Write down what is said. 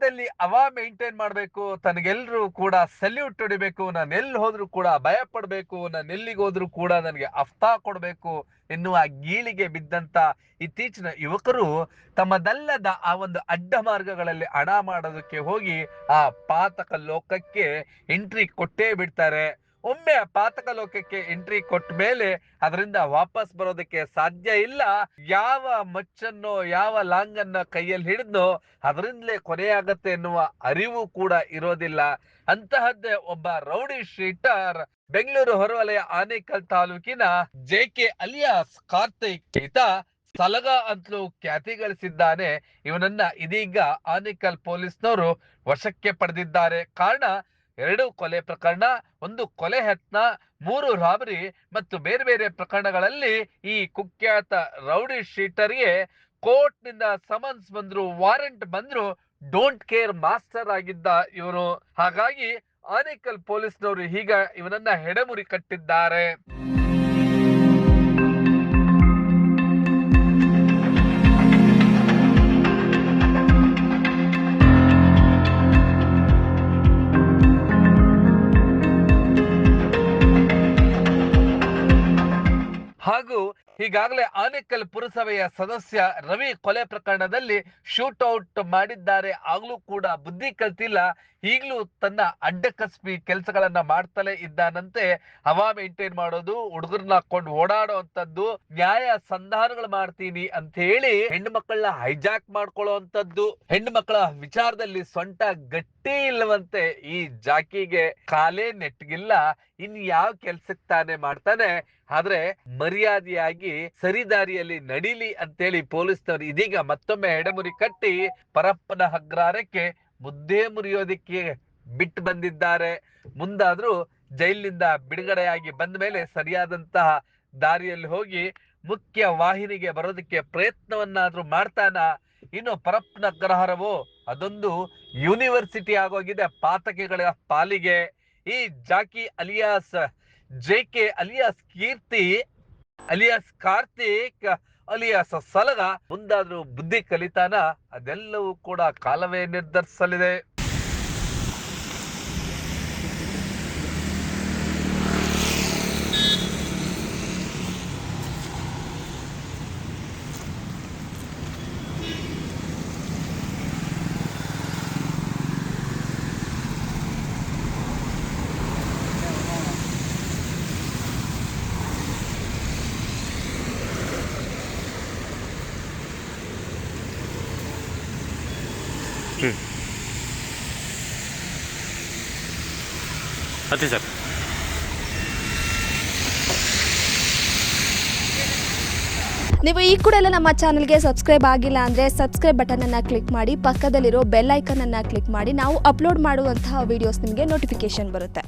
ಜೀವನದಲ್ಲಿ ಅವ ಮೇಂಟೈನ್ ಮಾಡಬೇಕು, ತನಗೆಲ್ಲರೂ ಕೂಡ ಸಲ್ಯೂಟ್ ಹೊಡಿಬೇಕು, ನಾನು ಎಲ್ಲಿ ಹೋದ್ರು ಕೂಡ ಭಯ ಪಡಬೇಕು, ನಾನು ಎಲ್ಲಿಗೆ ಹೋದ್ರು ಕೂಡ ನನಗೆ ಅಫ್ತಾ ಕೊಡಬೇಕು ಎನ್ನುವ ಗೀಳಿಗೆ ಬಿದ್ದಂತ ಇತ್ತೀಚಿನ ಯುವಕರು ತಮ್ಮದಲ್ಲದ ಆ ಒಂದು ಅಡ್ಡ ಮಾರ್ಗಗಳಲ್ಲಿ ಹಣ ಮಾಡೋದಕ್ಕೆ ಹೋಗಿ ಆ ಪಾತಕ ಲೋಕಕ್ಕೆ ಎಂಟ್ರಿ ಕೊಟ್ಟೇ ಬಿಡ್ತಾರೆ. ಒಮ್ಮೆ ಆ ಪಾತಕ ಲೋಕಕ್ಕೆ ಎಂಟ್ರಿ ಕೊಟ್ಟ ಮೇಲೆ ಅದರಿಂದ ವಾಪಸ್ ಬರೋದಕ್ಕೆ ಸಾಧ್ಯ ಇಲ್ಲ. ಯಾವ ಮಚ್ಚನ್ನು ಯಾವ ಲಾಂಗನ್ನ ಕೈಯಲ್ಲಿ ಹಿಡಿದ್ನೋ ಅದರಿಂದಲೇ ಕೊನೆಯಾಗತ್ತೆ ಎನ್ನುವ ಅರಿವು ಕೂಡ ಇರೋದಿಲ್ಲ. ಅಂತಹದ್ದೇ ಒಬ್ಬ ರೌಡಿ ಶೀಟರ್ ಬೆಂಗಳೂರು ಹೊರವಲಯ ಆನೇಕಲ್ ತಾಲೂಕಿನ ಜೆಕೆ ಅಲಿಯಾಸ್ ಕಾರ್ತಿಕ್ ಈತ ಸಲಗ ಅಂತಲೂ ಖ್ಯಾತಿ ಗಳಿಸಿದ್ದಾನೆ. ಇವನನ್ನ ಇದೀಗ ಆನೇಕಲ್ ಪೊಲೀಸ್ನವರು ವಶಕ್ಕೆ ಪಡೆದಿದ್ದಾರೆ. ಕಾರಣ 2 ಕೊಲೆ ಪ್ರಕರಣ, 1 ಕೊಲೆ ಯತ್ನ, 3 ರಾಬರಿ ಮತ್ತು ಬೇರೆ ಬೇರೆ ಪ್ರಕರಣಗಳಲ್ಲಿ ಈ ಕುಖ್ಯಾತ ರೌಡಿ ಶೀಟರ್ಗೆ ಕೋರ್ಟ್ ನಿಂದ ಸಮನ್ಸ್ ಬಂದ್ರು, ವಾರೆಂಟ್ ಬಂದ್ರು, ಡೋಂಟ್ ಕೇರ್ ಮಾಸ್ಟರ್ ಆಗಿದ್ದ ಇವನು. ಹಾಗಾಗಿ ಆನೇಕಲ್ ಪೊಲೀಸ್ನವರು ಈಗ ಇವನನ್ನ ಹೆಡೆಮುರಿ ಕಟ್ಟಿದ್ದಾರೆ. ಹಾಗೂ ಈಗಾಗಲೇ ಆನೇಕಲ್ ಪುರಸಭೆಯ ಸದಸ್ಯ ರವಿ ಕೊಲೆ ಪ್ರಕರಣದಲ್ಲಿ ಶೂಟ್ಔಟ್ ಮಾಡಿದ್ದಾರೆ. ಆಗ್ಲೂ ಕೂಡ ಬುದ್ಧಿ ಕಲ್ತಿಲ್ಲ. ಈಗಲೂ ತನ್ನ ಅಡ್ಡಕಸ್ಬಿ ಕೆಲಸಗಳನ್ನ ಮಾಡ್ತಲೇ ಇದ್ದಾನಂತೆ. ಹವಾ ಮೇಂಟೈನ್ ಮಾಡೋದು, ಹುಡುಗರನ್ನ ಹಾಕೊಂಡು ಓಡಾಡೋ ಅಂತದ್ದು, ನ್ಯಾಯ ಸಂಧಾನಗಳು ಮಾಡ್ತೀನಿ ಅಂತ ಹೇಳಿ ಹೆಣ್ಣು ಮಕ್ಕಳನ್ನ ಹೈಜಾಕ್ ಮಾಡ್ಕೊಳ್ಳೋ ಅಂತದ್ದು, ಹೆಣ್ಣು ಮಕ್ಕಳ ವಿಚಾರದಲ್ಲಿ ಸೊಂಟ ಗಟ್ಟಿ ಇಲ್ಲವಂತೆ. ಈ ಜಾಕಿಗೆ ಕಾಲೇ ನೆಟ್ಗಿಲ್ಲ, ಇನ್ ಯಾವ ಕೆಲ್ಸಕ್ಕೆ ತಾನೇ ಮಾಡ್ತಾನೆ. ಆದ್ರೆ ಮರ್ಯಾದೆಯಾಗಿ ಸರಿದಾರಿಯಲ್ಲಿ ನಡೀಲಿ ಅಂತೇಳಿ ಪೊಲೀಸ್ನವರು ಇದೀಗ ಮತ್ತೊಮ್ಮೆ ಹೆಡೆಮುರಿ ಕಟ್ಟಿ ಪರಪ್ಪನ ಅಗ್ರಹಾರಕ್ಕೆ ಮುದ್ದೆ ಮುರಿಯೋದಿಕ್ಕೆ ಬಿಟ್ಟು ಬಂದಿದ್ದಾರೆ. ಮುಂದಾದ್ರೂ ಜೈಲಿನಿಂದ ಬಿಡುಗಡೆಯಾಗಿ ಬಂದ ಮೇಲೆ ಸರಿಯಾದಂತಹ ದಾರಿಯಲ್ಲಿ ಹೋಗಿ ಮುಖ್ಯ ವಾಹಿನಿಗೆ ಬರೋದಕ್ಕೆ ಪ್ರಯತ್ನವನ್ನಾದ್ರೂ ಮಾಡ್ತಾನ. ಇನ್ನು ಪರಪ್ಪನ ಅಗ್ರಹಾರವು ಅದೊಂದು ಯೂನಿವರ್ಸಿಟಿ ಆಗೋಗಿದೆ ಪಾತಕಿಗಳ ಪಾಲಿಗೆ. ಈ ಜಾಕಿ ಅಲಿಯಾಸ್ ಜೆಕೆ ಅಲಿಯಾಸ್ ಕೀರ್ತಿ ಅಲಿಯಾಸ್ ಕಾರ್ತಿಕ್ ಅಲಿಯಾಸ್ ಸಲಗ ಮುಂದಾದ್ರೂ ಬುದ್ಧಿ ಕಲಿತಾನ, ಅದೆಲ್ಲವೂ ಕೂಡ ಕಾಲವೇ ನಿರ್ಧರಿಸಲಿದೆ. ಅತಿ ಸರ್, ನೀವು ಈ ಕೂಡ ಎಲ್ಲ ನಮ್ಮ ಚಾನಲ್ಗೆ ಸಬ್ಸ್ಕ್ರೈಬ್ ಆಗಿಲ್ಲ ಅಂದರೆ ಸಬ್ಸ್ಕ್ರೈಬ್ ಬಟನನ್ನು ಕ್ಲಿಕ್ ಮಾಡಿ, ಪಕ್ಕದಲ್ಲಿರೋ ಬೆಲ್ ಐಕನನ್ನು ಕ್ಲಿಕ್ ಮಾಡಿ. ನಾವು ಅಪ್ಲೋಡ್ ಮಾಡುವಂತಹ ವೀಡಿಯೋಸ್ ನಿಮಗೆ ನೋಟಿಫಿಕೇಶನ್ ಬರುತ್ತೆ.